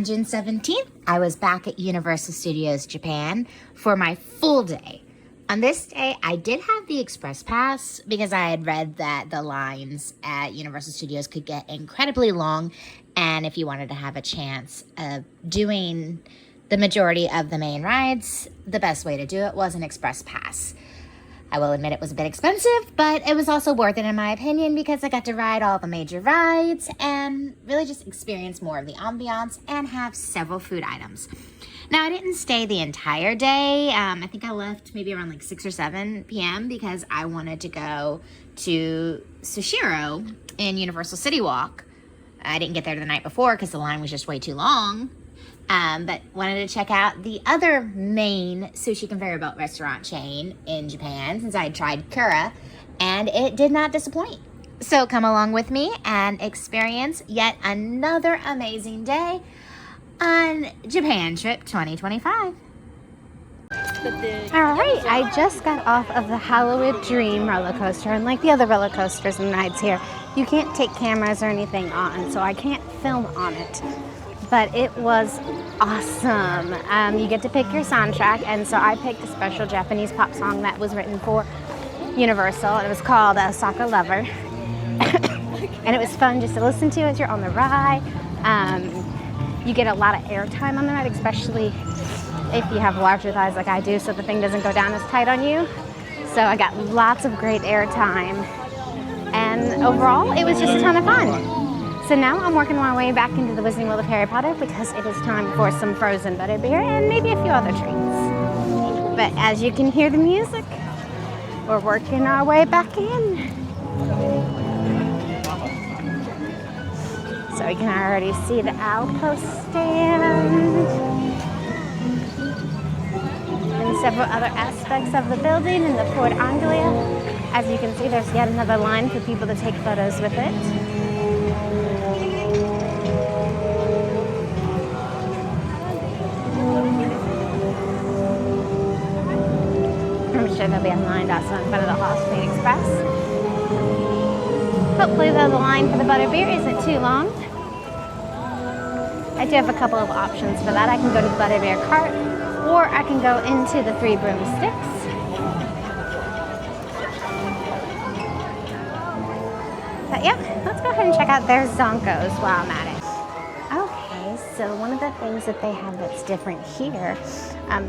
June 17th, I was back at Universal Studios Japan for my full day. On this day, I did have the express pass because I had read that the lines at Universal Studios could get incredibly long, and if you wanted to have a chance of doing the majority of the main rides, the best way to do it was an express pass. I will admit it was a bit expensive, but it was also worth it in my opinion because I got to ride all the major rides and really just experience more of the ambiance and have several food items. Now, I didn't stay the entire day. I think I left maybe around like 6 or 7 p.m. because I wanted to go to Sushiro in Universal City Walk. I didn't get there the night before because the line was just way too long. But wanted to check out the other main sushi conveyor belt restaurant chain in Japan since I had tried Kura, and it did not disappoint. So come along with me and experience yet another amazing day on Japan Trip 2025. Alright, I just got off of the Hollywood Dream roller coaster, and like the other roller coasters and rides here, you can't take cameras or anything on, so I can't film on it. But it was awesome. You get to pick your soundtrack, and so I picked a special Japanese pop song that was written for Universal. It was called Osaka Lover. And it was fun just to listen to as you're on the ride. You get a lot of airtime on the ride, especially if you have larger thighs like I do, so the thing doesn't go down as tight on you. So I got lots of great airtime. And overall, it was just a ton of fun. So now I'm working my way back into the Wizarding World of Harry Potter because it is time for some frozen butterbeer and maybe a few other treats. But as you can hear the music, we're working our way back in. So we can already see the Outpost stand and several other aspects of the building and the Port Anglia. As you can see, there's yet another line for people to take photos with it. I'm sure there'll be a line also in front of the Hall Street Express. Hopefully though the line for the butterbeer isn't too long. I do have a couple of options for that. I can go to the butterbeer cart, or I can go into the 3 broomsticks. But yeah, let's go ahead and check out their Zonkos while I'm at it. Okay, so one of the things that they have that's different here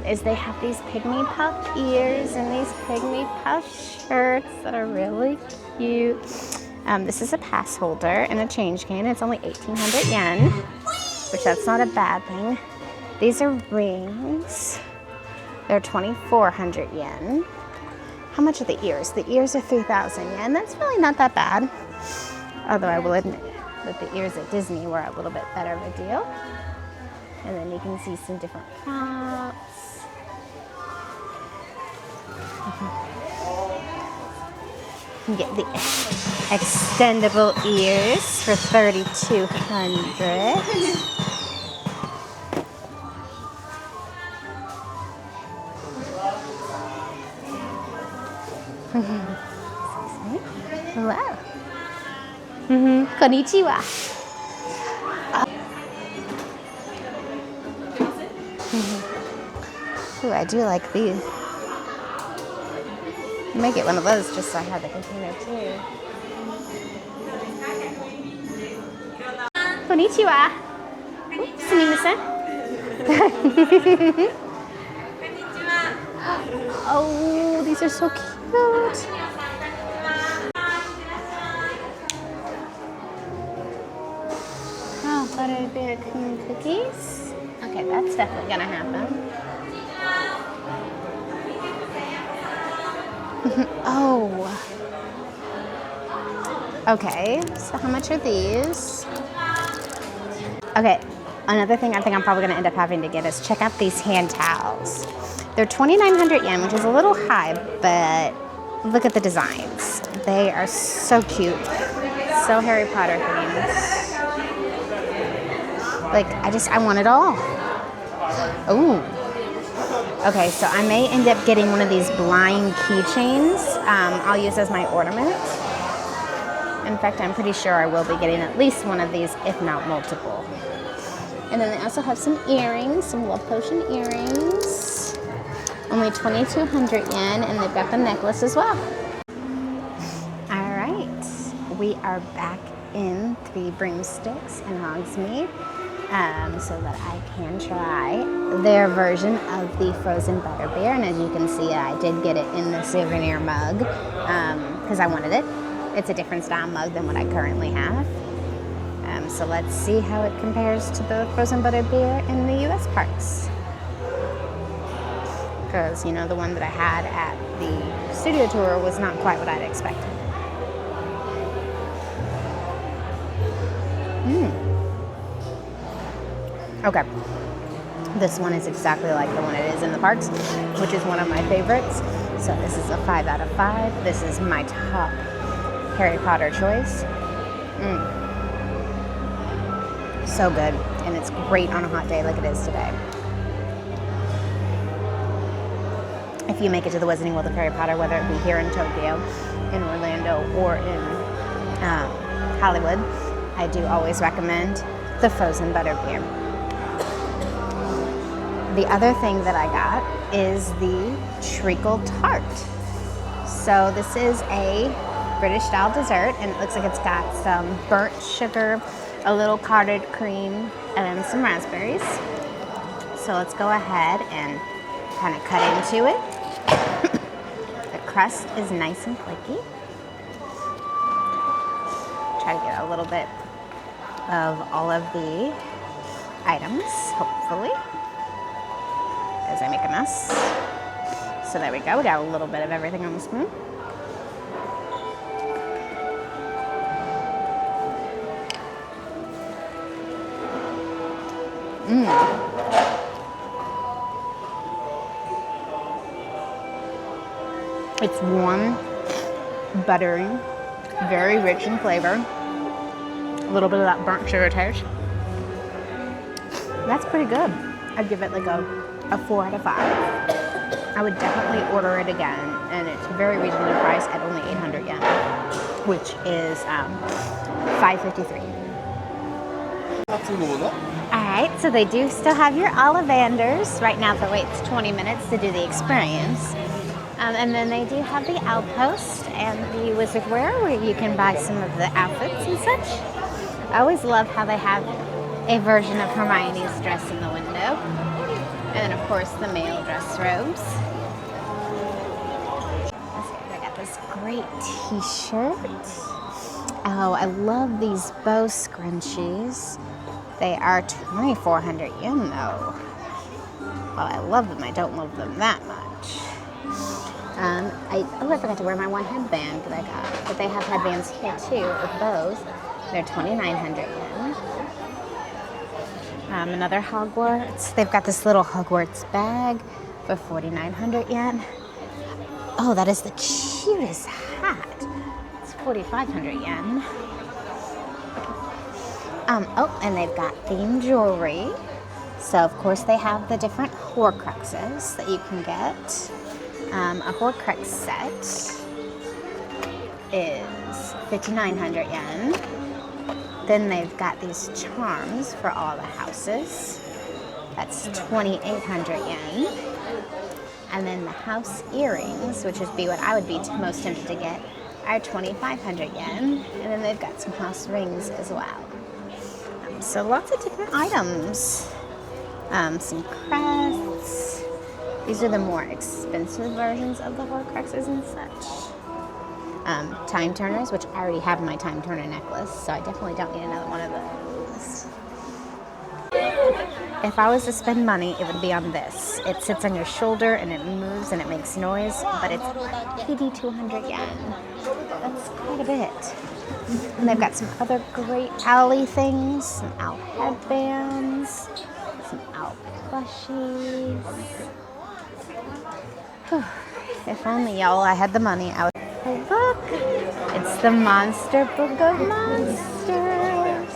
is they have these pygmy puff ears and these pygmy puff shirts that are really cute. This is a pass holder and a change can. It's only 1,800 yen, which that's not a bad thing. These are rings. They're 2,400 yen. How much are the ears? The ears are 3,000 yen. That's really not that bad. Although I will admit that the ears at Disney were a little bit better of a deal. And then you can see some different props. You get the extendable ears for 3,200. Hello. Konnichiwa. Ooh, I do like these. I might get one of those just so I have the container too. Konnichiwa. Oops, sumimasen. Oh, these are so cute. Oh, butterbeer cream cookies. Okay, that's definitely gonna happen. Oh. Okay, so how much are these? Okay, another thing I think I'm probably gonna end up having to get is check out these hand towels. They're 2,900 yen, which is a little high, but look at the designs. They are so cute. So Harry Potter themed. Like, I want it all. Ooh. Okay, so I may end up getting one of these blind keychains. I'll use as my ornament. In fact, I'm pretty sure I will be getting at least one of these, if not multiple. And then they also have some earrings, some Love Potion earrings. Only 2,200 yen, and they've got the necklace as well. All right, we are back in Three Broomsticks in Hogsmeade, so that I can try their version of the frozen butterbeer. And as you can see, I did get it in the souvenir mug because I wanted it. It's a different style mug than what I currently have. So let's see how it compares to the frozen butterbeer in the US parks. Because, you know, the one that I had at the studio tour was not quite what I'd expected. Okay. This one is exactly like the one it is in the parks, which is one of my favorites. So this is a 5 out of 5. This is my top Harry Potter choice. So good, and it's great on a hot day like it is today. If you make it to the Wizarding World of Harry Potter, whether it be here in Tokyo, in Orlando, or in Hollywood, I do always recommend the frozen butterbeer. The other thing that I got is the treacle tart. So this is a British style dessert, and it looks like it's got some burnt sugar, a little carded cream, and some raspberries. So let's go ahead and kind of cut into it. The crust is nice and flaky. Try to get a little bit of all of the items, hopefully, as I make a mess. So there we go, we got a little bit of everything on the spoon. It's warm, buttery, very rich in flavor. A little bit of that burnt sugar taste. That's pretty good. I'd give it like a 4 out of 5. I would definitely order it again, and it's very reasonably priced at only 800 yen, which is 553. Alright, so they do still have your Ollivanders. Right now the wait's 20 minutes to do the experience. And then they do have the Outpost and the Wizard Wear, where you can buy some of the outfits and such. I always love how they have a version of Hermione's dress in the window. And then of course the male dress robes. I got this great t-shirt. Oh, I love these bow scrunchies. They are 2,400 yen though. Well, I love them. I don't love them that much. I forgot to wear my one headband that I got. But they have headbands here too with bows. They're 2,900 yen. Another Hogwarts. They've got this little Hogwarts bag for 4,900 yen. Oh, that is the cutest hat. It's 4,500 yen. Oh, and they've got themed jewelry. So, of course, they have the different Horcruxes that you can get. A Horcrux set is 5,900 yen. Then they've got these charms for all the houses. That's 2,800 yen. And then the house earrings, which would be what I would be most tempted to get, are 2,500 yen. And then they've got some house rings as well. So lots of different items. Some crests. These are the more expensive versions of the Horcruxes and such. Time turners, which I already have my time turner necklace, so I definitely don't need another one of those. If I was to spend money, it would be on this. It sits on your shoulder and it moves and it makes noise, but it's 8,200 yen. That's quite a bit. And they've got some other great owl-y things, some owl headbands, some owl plushies. Whew. If only, y'all, I had the money, I would. Oh, look! It's the Monster Book of Monsters.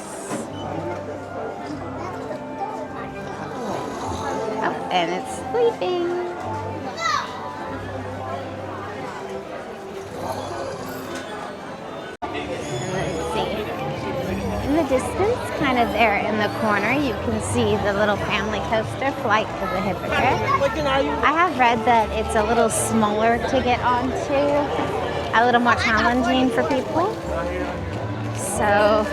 Oh, and it's sleeping. And let's see. In the distance, kind of there in the corner, you can see the little family coaster, Flight of the Hippogriff. I have read that it's a little smaller to get onto, a little more challenging for people. So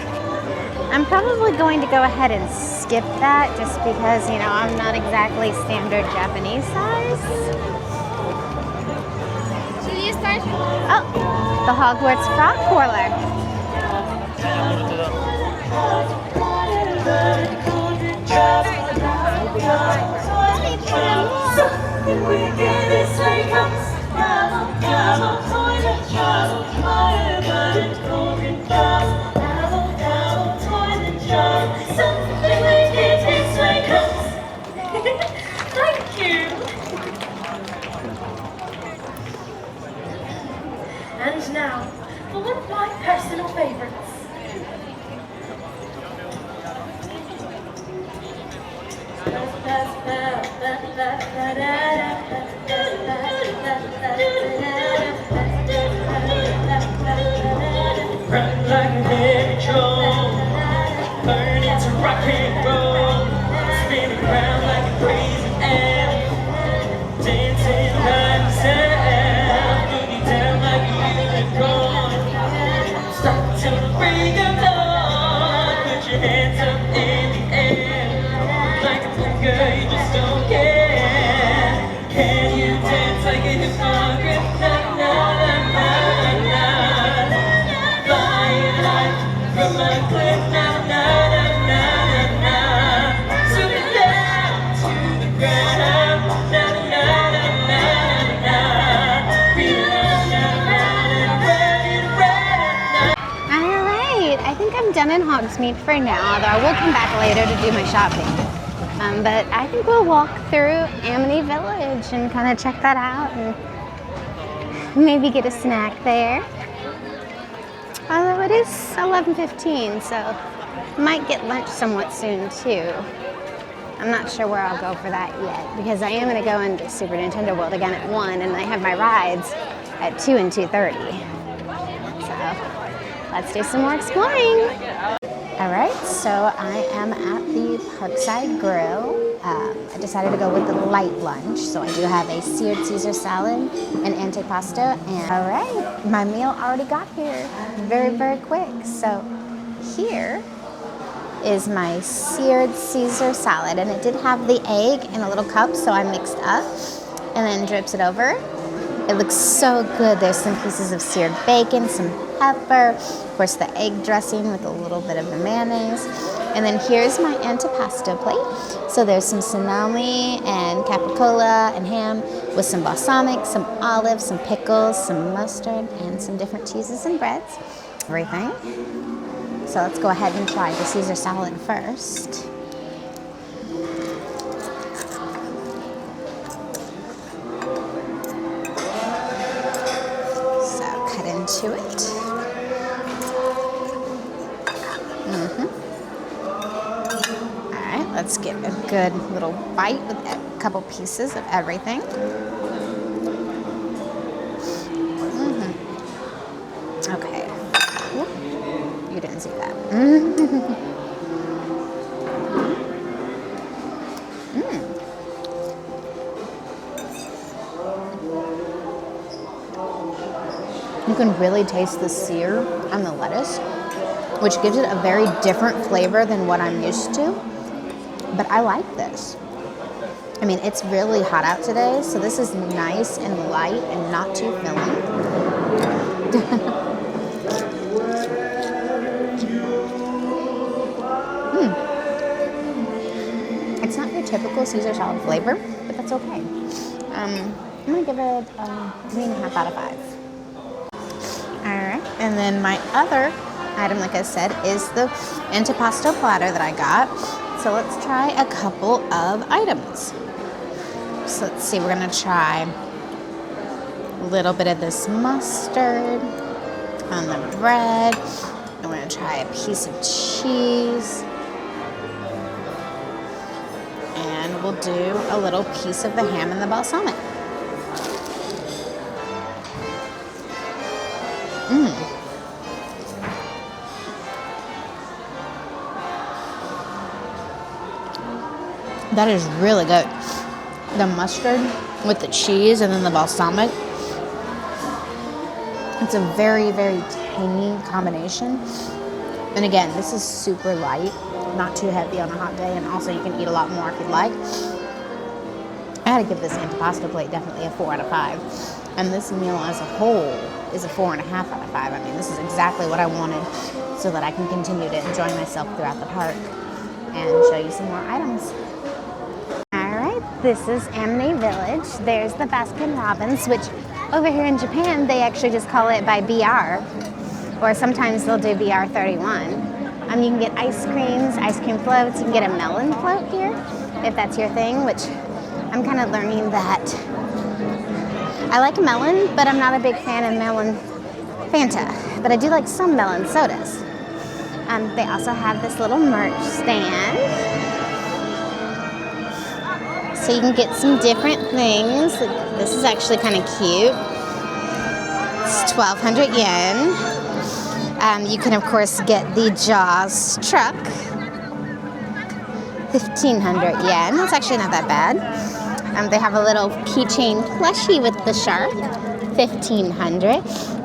I'm probably going to go ahead and skip that just because, you know, I'm not exactly standard Japanese size. Oh, the Hogwarts frog whirler. Thank you. And now, for one of my personal favorites. Run like a heavy drum, burn into rock and roll, spin around like a crazy animal, dancing like a sound, boogie down like a unicorn. Stop till the break of dawn, put your hands up in the air, like a flicker, you just don't care. Can you dance like a hypocrite? Na na na na na. Flying like from a cliff, na na na na na. Zooming down to the ground, na na na na na. Feeling All right, I think I'm done in Hogsmeade for now, although I will come back later to do my shopping. But I think we'll walk through Amity Village and kind of check that out and maybe get a snack there. Although it is 11:15, so might get lunch somewhat soon too. I'm not sure where I'll go for that yet because I am going to go into Super Nintendo World again at 1 and I have my rides at 2 and 2:30. So let's do some more exploring. All right, so I am at the Parkside Grill. I decided to go with the light lunch, so I do have a seared Caesar salad, an antipasto, and all right, my meal already got here very, very quick. So here is my seared Caesar salad, and it did have the egg in a little cup, so I mixed up and then drips it over. It looks so good. There's some pieces of seared bacon, some pepper, of course the egg dressing with a little bit of the mayonnaise. And then here's my antipasto plate. So there's some salami and capicola and ham with some balsamic, some olives, some pickles, some mustard, and some different cheeses and breads. Everything. So let's go ahead and try the Caesar salad first. To it. All right, let's get a good little bite with a couple pieces of everything. Okay. Whoop. You didn't see that. You can really taste the sear on the lettuce, which gives it a very different flavor than what I'm used to. But I like this. I mean, it's really hot out today, so this is nice and light and not too filling. It's not your typical Caesar salad flavor, but that's okay. I'm gonna give it 3.5 out of 5. Alright, and then my other item, like I said, is the antipasto platter that I got. So let's try a couple of items. So let's see, we're gonna try a little bit of this mustard on the bread. I'm gonna try a piece of cheese. And we'll do a little piece of the ham and the balsamic. That is really good. The mustard with the cheese and then the balsamic. It's a very, very tangy combination. And again, this is super light, not too heavy on a hot day, and also you can eat a lot more if you'd like. I had to give this antipasta plate definitely a 4 out of 5. And this meal as a whole is a 4.5 out of 5. I mean, this is exactly what I wanted so that I can continue to enjoy myself throughout the park and show you some more items. All right, this is Amity Village. There's the Baskin Robbins, which over here in Japan, they actually just call it by BR, or sometimes they'll do BR 31. You can get ice creams, ice cream floats. You can get a melon float here, if that's your thing, which I'm kind of learning that I like melon, but I'm not a big fan of melon Fanta, but I do like some melon sodas. They also have this little merch stand, so you can get some different things. This is actually kind of cute. It's 1,200 yen. You can, of course, get the Jaws truck. 1,500 yen. That's actually not that bad. They have a little keychain plushie with the shark. 1,500.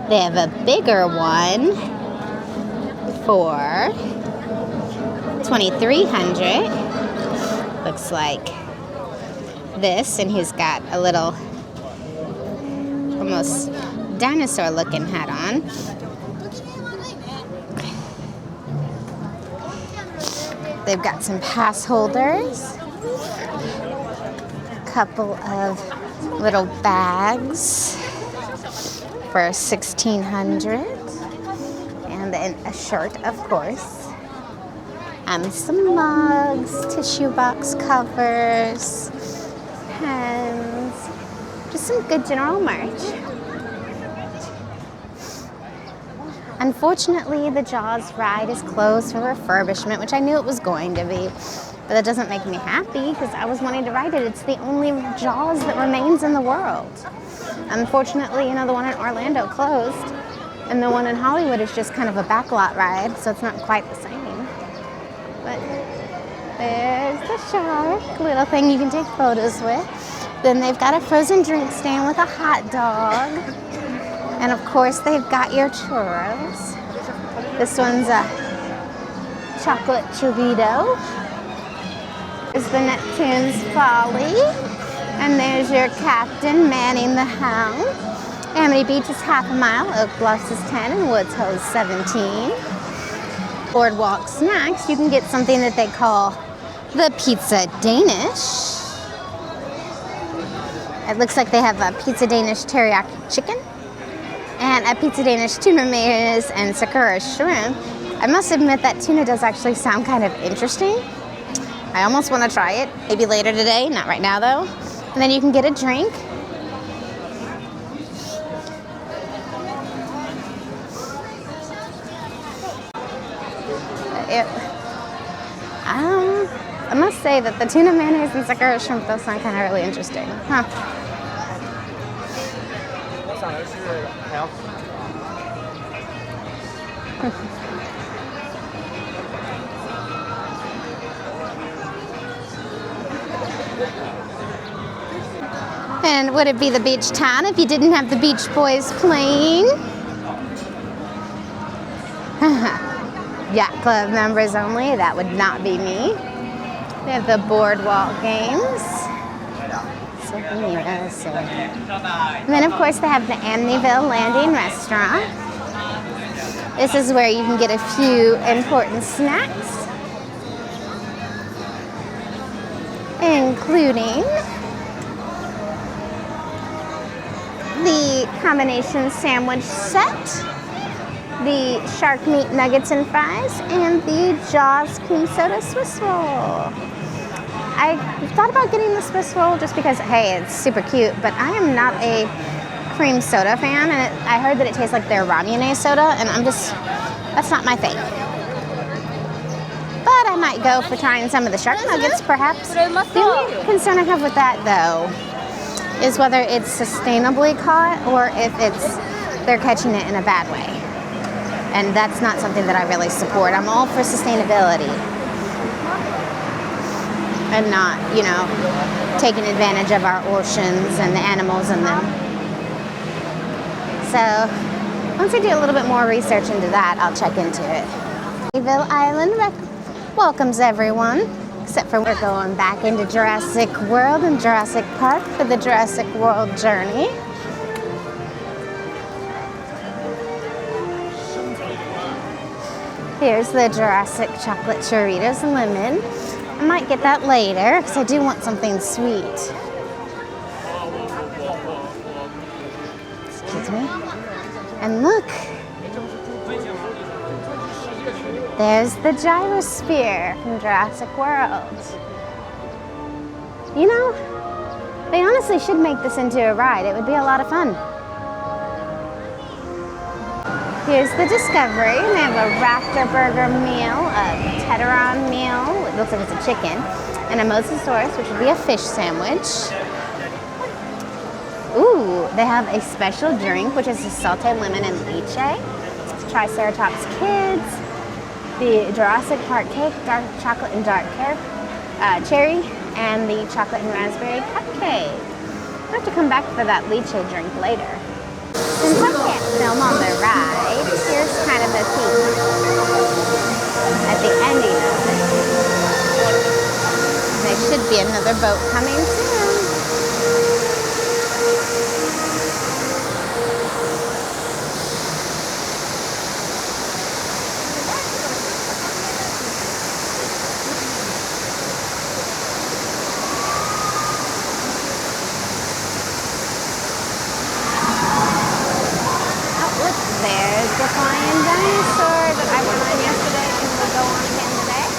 They have a bigger one for 2,300. Looks like this, and he's got a little almost dinosaur looking hat on. They've got some pass holders, a couple of little bags for 1,600, and then a shirt, of course. Some mugs, tissue box covers, pens, just some good general merch. Unfortunately, the Jaws ride is closed for refurbishment, which I knew it was going to be, but that doesn't make me happy because I was wanting to ride it. It's the only Jaws that remains in the world. Unfortunately, the one in Orlando closed, and the one in Hollywood is just kind of a backlot ride, so it's not quite the same. But there's the shark, little thing you can take photos with. Then they've got a frozen drink stand with a hot dog. And of course, they've got your churros. This one's a chocolate churrito. There's the Neptune's Folly. And there's your captain manning the helm. Amity Beach is half a mile, Oak Bluffs is 10, and Woods Hole is 17. Boardwalk snacks, you can get something that they call the Pizza Danish. It looks like they have a Pizza Danish teriyaki chicken and a Pizza Danish tuna mayonnaise and sakura shrimp. I must admit that tuna does actually sound kind of interesting. I almost want to try it, maybe later today, not right now though. And then you can get a drink. I must say that the tuna mayonnaise and sakura shrimp does sound kind of really interesting. Huh. And would it be the beach town if you didn't have the Beach Boys playing? Yacht Club members only, that would not be me. They have the boardwalk games. And then of course they have the Amityville Landing restaurant. This is where you can get a few important snacks, including the combination sandwich set, the shark meat nuggets and fries, and the Jaws cream soda Swiss roll. I thought about getting the Swiss roll just because, hey, it's super cute, but I am not a cream soda fan, and I heard that it tastes like their Ramune soda, and that's not my thing. But I might go for trying some of the shark nuggets, perhaps. The only concern I have with that, though, is whether it's sustainably caught or if they're catching it in a bad way. And that's not something that I really support. I'm all for sustainability. and not, you know, taking advantage of our oceans and the animals in them. So once I do a little bit more research into that, I'll check into it. Evil Island welcomes everyone, except for we're going back into Jurassic World and Jurassic Park for the Jurassic World journey. Here's the Jurassic Chocolate Churritos Lemon. I might get that later because I do want something sweet. Excuse me. And look, there's the gyrosphere from Jurassic World. You know, they honestly should make this into a ride. It would be a lot of fun. Here's the Discovery. They have a Raptor Burger meal, a Teteron meal, it looks like it's a chicken, and a Mosasaurus, which would be a fish sandwich. Ooh, they have a special drink, which is a salted lemon and lychee. It's Triceratops Kids. The Jurassic Park cake, dark chocolate and dark cherry, and the chocolate and raspberry cupcake. I'll have to come back for that lychee drink later. Since I can't film on the ride, here's kind of a peek at the ending of it. There should be another boat coming soon. There's the flying dinosaur that I went on yesterday and will go on again today.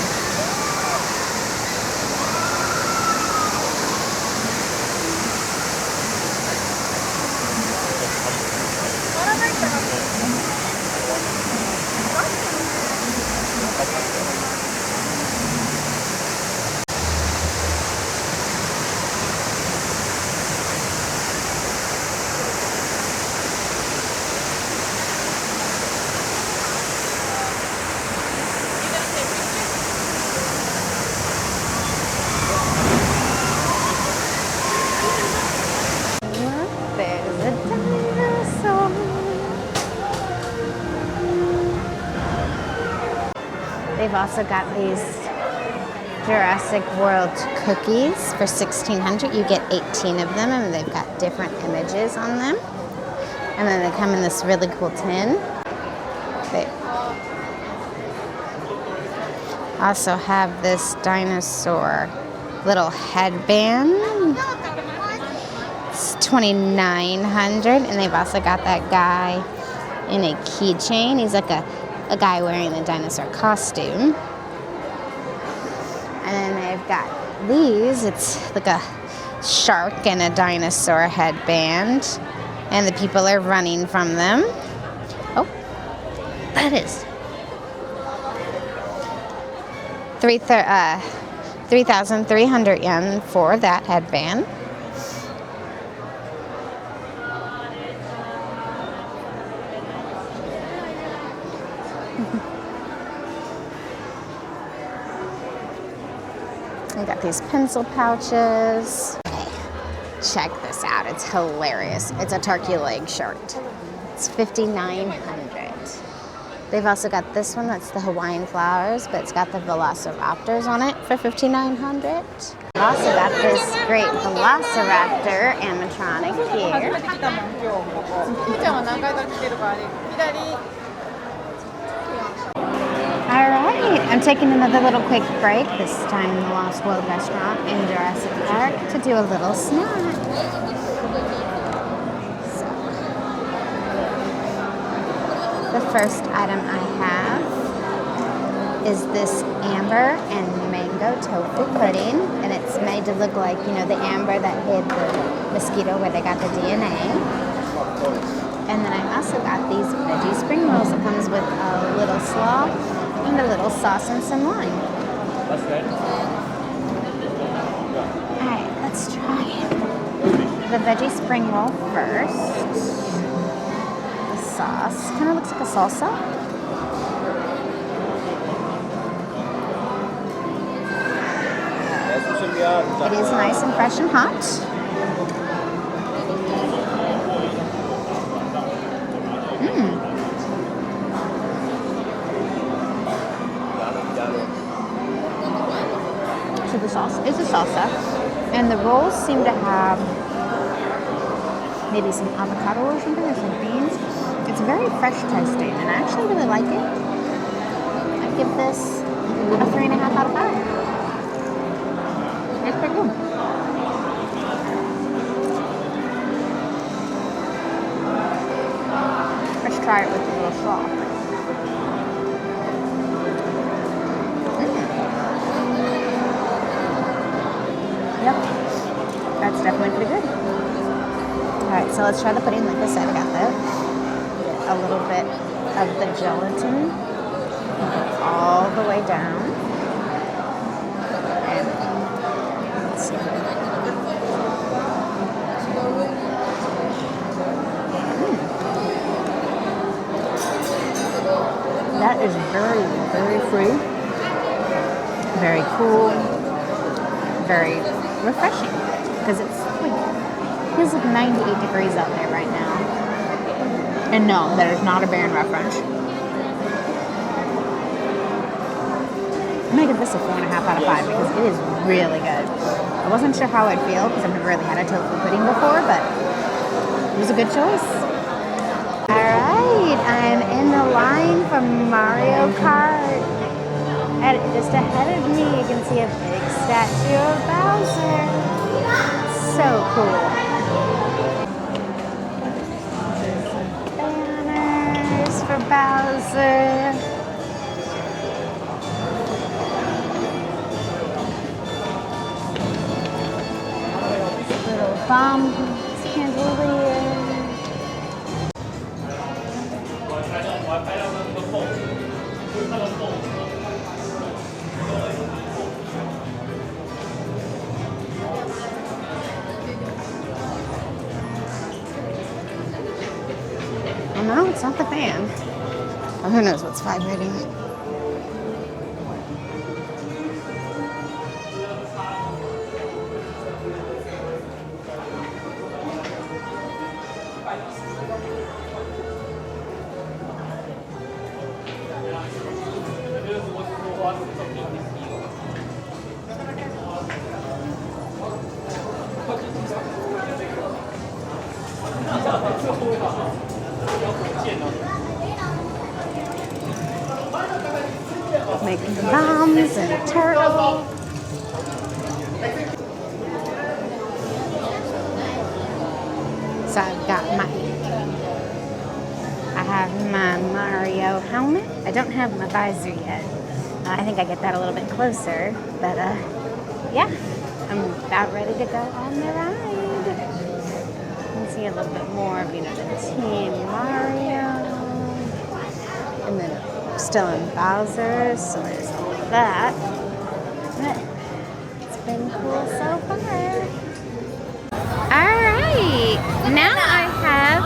There's a dinosaur. They've also got these Jurassic World cookies for $1,600. You get 18 of them, and they've got different images on them. And then they come in this really cool tin. They also have this dinosaur little headband. It's $2,900, and they've also got that guy in a keychain. He's like a guy wearing a dinosaur costume. And then they've got these. It's like a shark and a dinosaur headband, and the people are running from them. Oh, that is 3,300 yen for that headband. We got these pencil pouches. Okay, check this out. It's hilarious. It's a turkey leg shirt. It's $5,900. They've also got this one. That's the Hawaiian flowers, but it's got the velociraptors on it for $5,900. We've also got this great velociraptor animatronic here. All right, I'm taking another little quick break, this time in the Lost World restaurant in Jurassic Park, to do a little snack. So, the first item I have is this amber and mango tofu pudding, and it's made to look like, you know, the amber that hid the mosquito where they got the DNA. And then I also got these veggie spring rolls. It comes with a little slaw and a little sauce and some lime. Alright, let's try the veggie spring roll first. The sauce kind of looks like a salsa. It is nice and fresh and hot. So the sauce is a salsa, and the rolls seem to have maybe some avocado or something, or some beans. It's very fresh tasting, and I actually really like it. I'd give this a 3.5 out of 5. It's pretty good. Let's try it with a little sauce. Yep, that's definitely pretty good. Alright, so let's try the pudding. Like I said, I got a little bit of the gelatin all the way down. And let's see. That is very, very free, very cool, very refreshing, because it feels like 98 degrees out there right now. And no, that is not a Baron reference. I'm gonna give this a 4.5 out of 5 because it is really good. I wasn't sure how I'd feel because I've never really had a tofu pudding before, but it was a good choice. Alright, I'm in the line for Mario Kart. And just ahead of me, you can see a big statue of Bowser. So cool. Banners for Bowser. Little bomb chandelier. Oh no, it's not the fan. Oh, who knows what's vibrating. Making bombs and a turtle. So I have my Mario helmet. I don't have my visor yet. I think I get that a little bit closer, but yeah, I'm about ready to go on the ride. You can see a little bit more of, the Team Mario, and then still in Bowser, so there's all of that. But it's been cool so far. Alright, now I have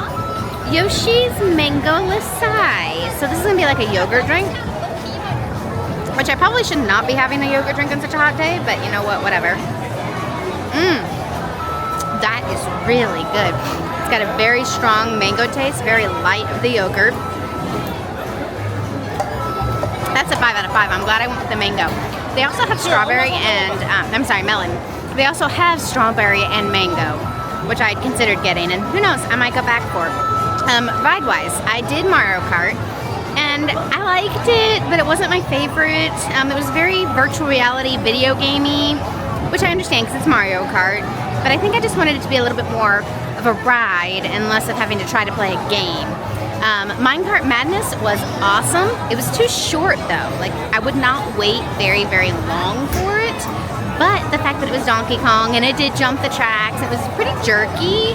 Yoshi's Mango Lasai. So this is going to be like a yogurt drink, which I probably should not be having a yogurt drink on such a hot day, but you know what, whatever. That is really good. It's got a very strong mango taste, very light of the yogurt. That's a 5 out of 5. I'm glad I went with the mango. They also have strawberry and, melon. They also have strawberry and mango, which I had considered getting, and who knows, I might go back for. Ride-wise, I did Mario Kart, and I liked it, but it wasn't my favorite. It was very virtual reality video gamey, which I understand because it's Mario Kart, but I think I just wanted it to be a little bit more of a ride and less of having to try to play a game. Minecart Madness was awesome. It was too short though. Like, I would not wait very, very long for it, but the fact that it was Donkey Kong and it did jump the tracks, it was pretty jerky.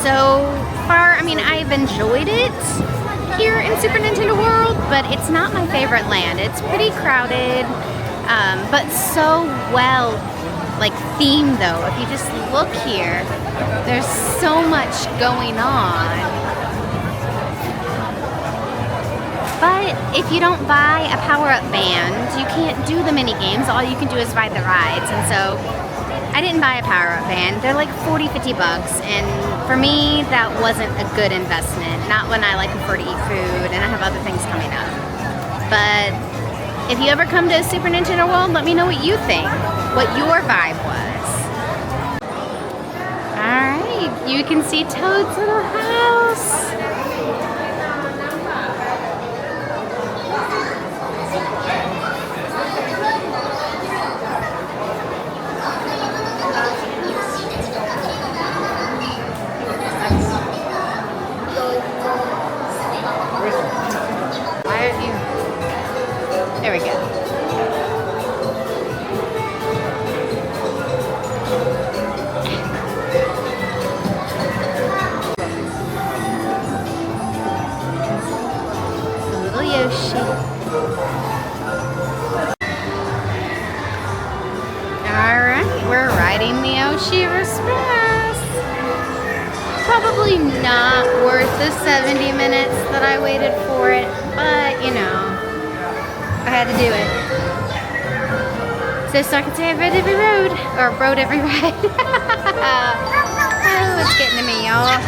So far, I mean, I've enjoyed it here in Super Nintendo World, but it's not my favorite land. It's pretty crowded, but so well, like, themed though. If you just look here, there's so much going on. But if you don't buy a power-up band, you can't do the mini games. All you can do is ride the rides. And so I didn't buy a power-up band. They're like 40, 50 bucks. And for me, that wasn't a good investment. Not when I like prefer to eat food and I have other things coming up. But if you ever come to Super Nintendo World, let me know what you think. What your vibe was. Alright, you can see Toad's little house. Why aren't you? There we go. Little Yoshi. Alright, we're riding the Yoshi Express. Probably not worth the 70 minutes that I waited for it, but you know, I had to do it. So I can say I've read every road, or rode every ride. Oh, it's getting to me, y'all.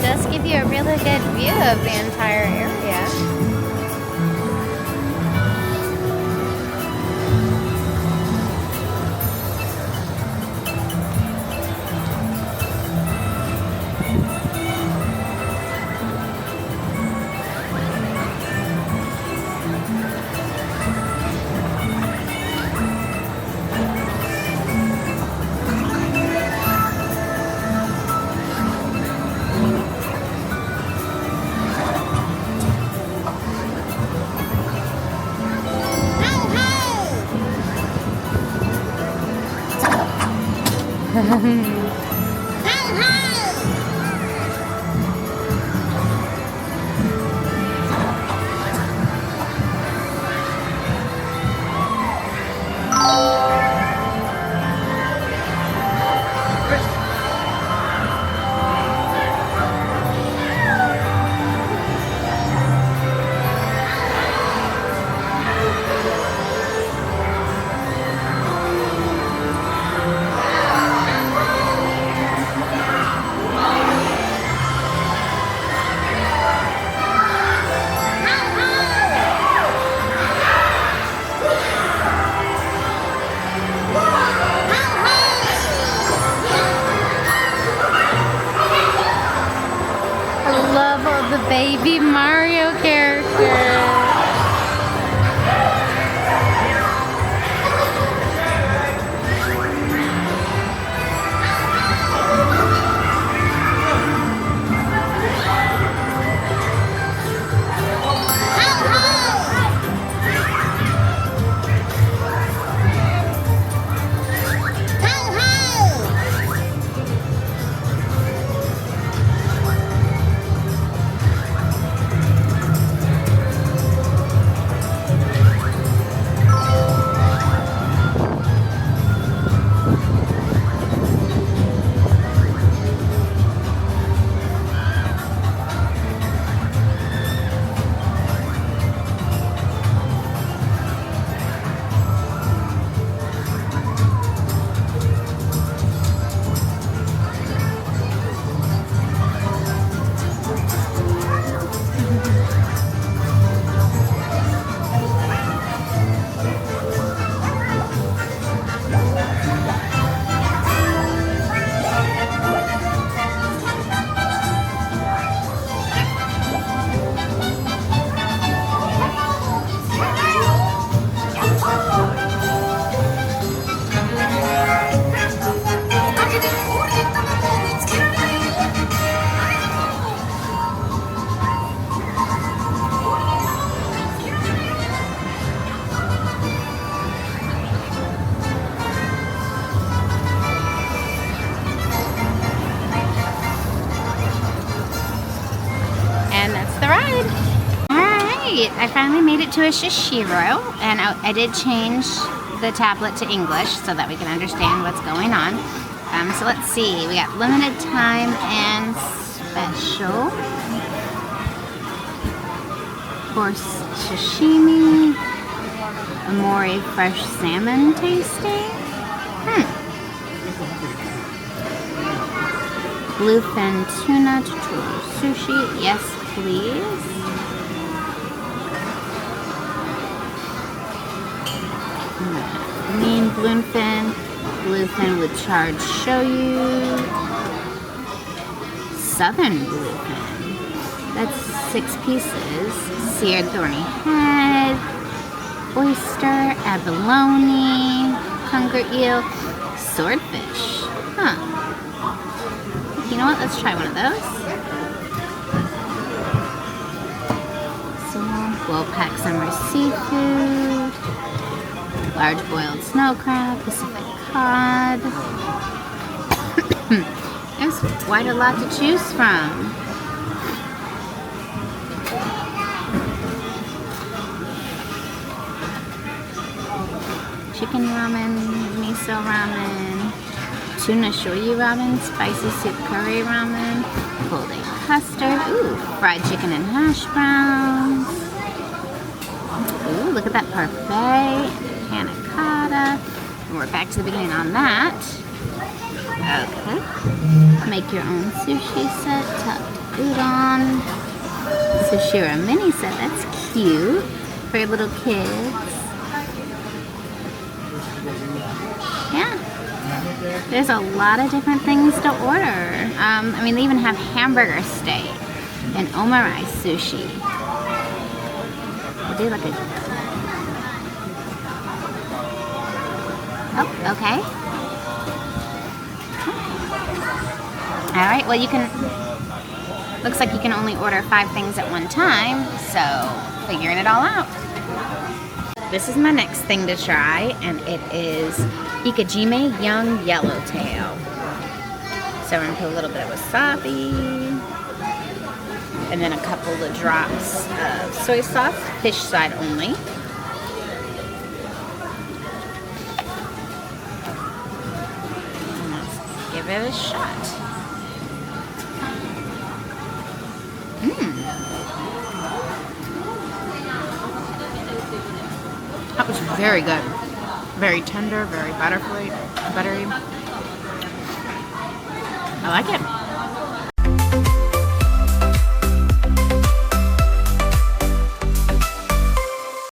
Does give you a really good view of the entire area. finally made it to a shishiro, and I did change the tablet to English so that we can understand what's going on. So let's see, we got limited time and special. Course sashimi, amori fresh salmon tasting. Bluefin tuna tutorial sushi, yes please. Lean bluefin with charred shoyu. Southern bluefin. That's 6 pieces. Seared thorny head. Oyster, abalone, hunger eel, swordfish. Huh. You know what? Let's try one of those. So, well-packed summer seafood. Large boiled snow crab, Pacific cod. There's quite a lot to choose from. Chicken ramen, miso ramen, tuna shoyu ramen, spicy soup curry ramen, cold egg custard, ooh, fried chicken and hash browns. Ooh, look at that parfait, panna cotta. And we're back to the beginning on that. Okay. Make your own sushi set, tucked udon, sushira mini set, that's cute for your little kids. Yeah, there's a lot of different things to order. I mean, they even have hamburger steak and omari sushi. They do like a... Oh, okay. All right, well you can... Looks like you can only order 5 things at one time, so figuring it all out. This is my next thing to try, and it is Ikejime Young Yellowtail. So we're gonna put a little bit of wasabi, and then a couple of drops of soy sauce, fish side only. And let's give it a shot. That was very good. Very tender, very buttery. I like it.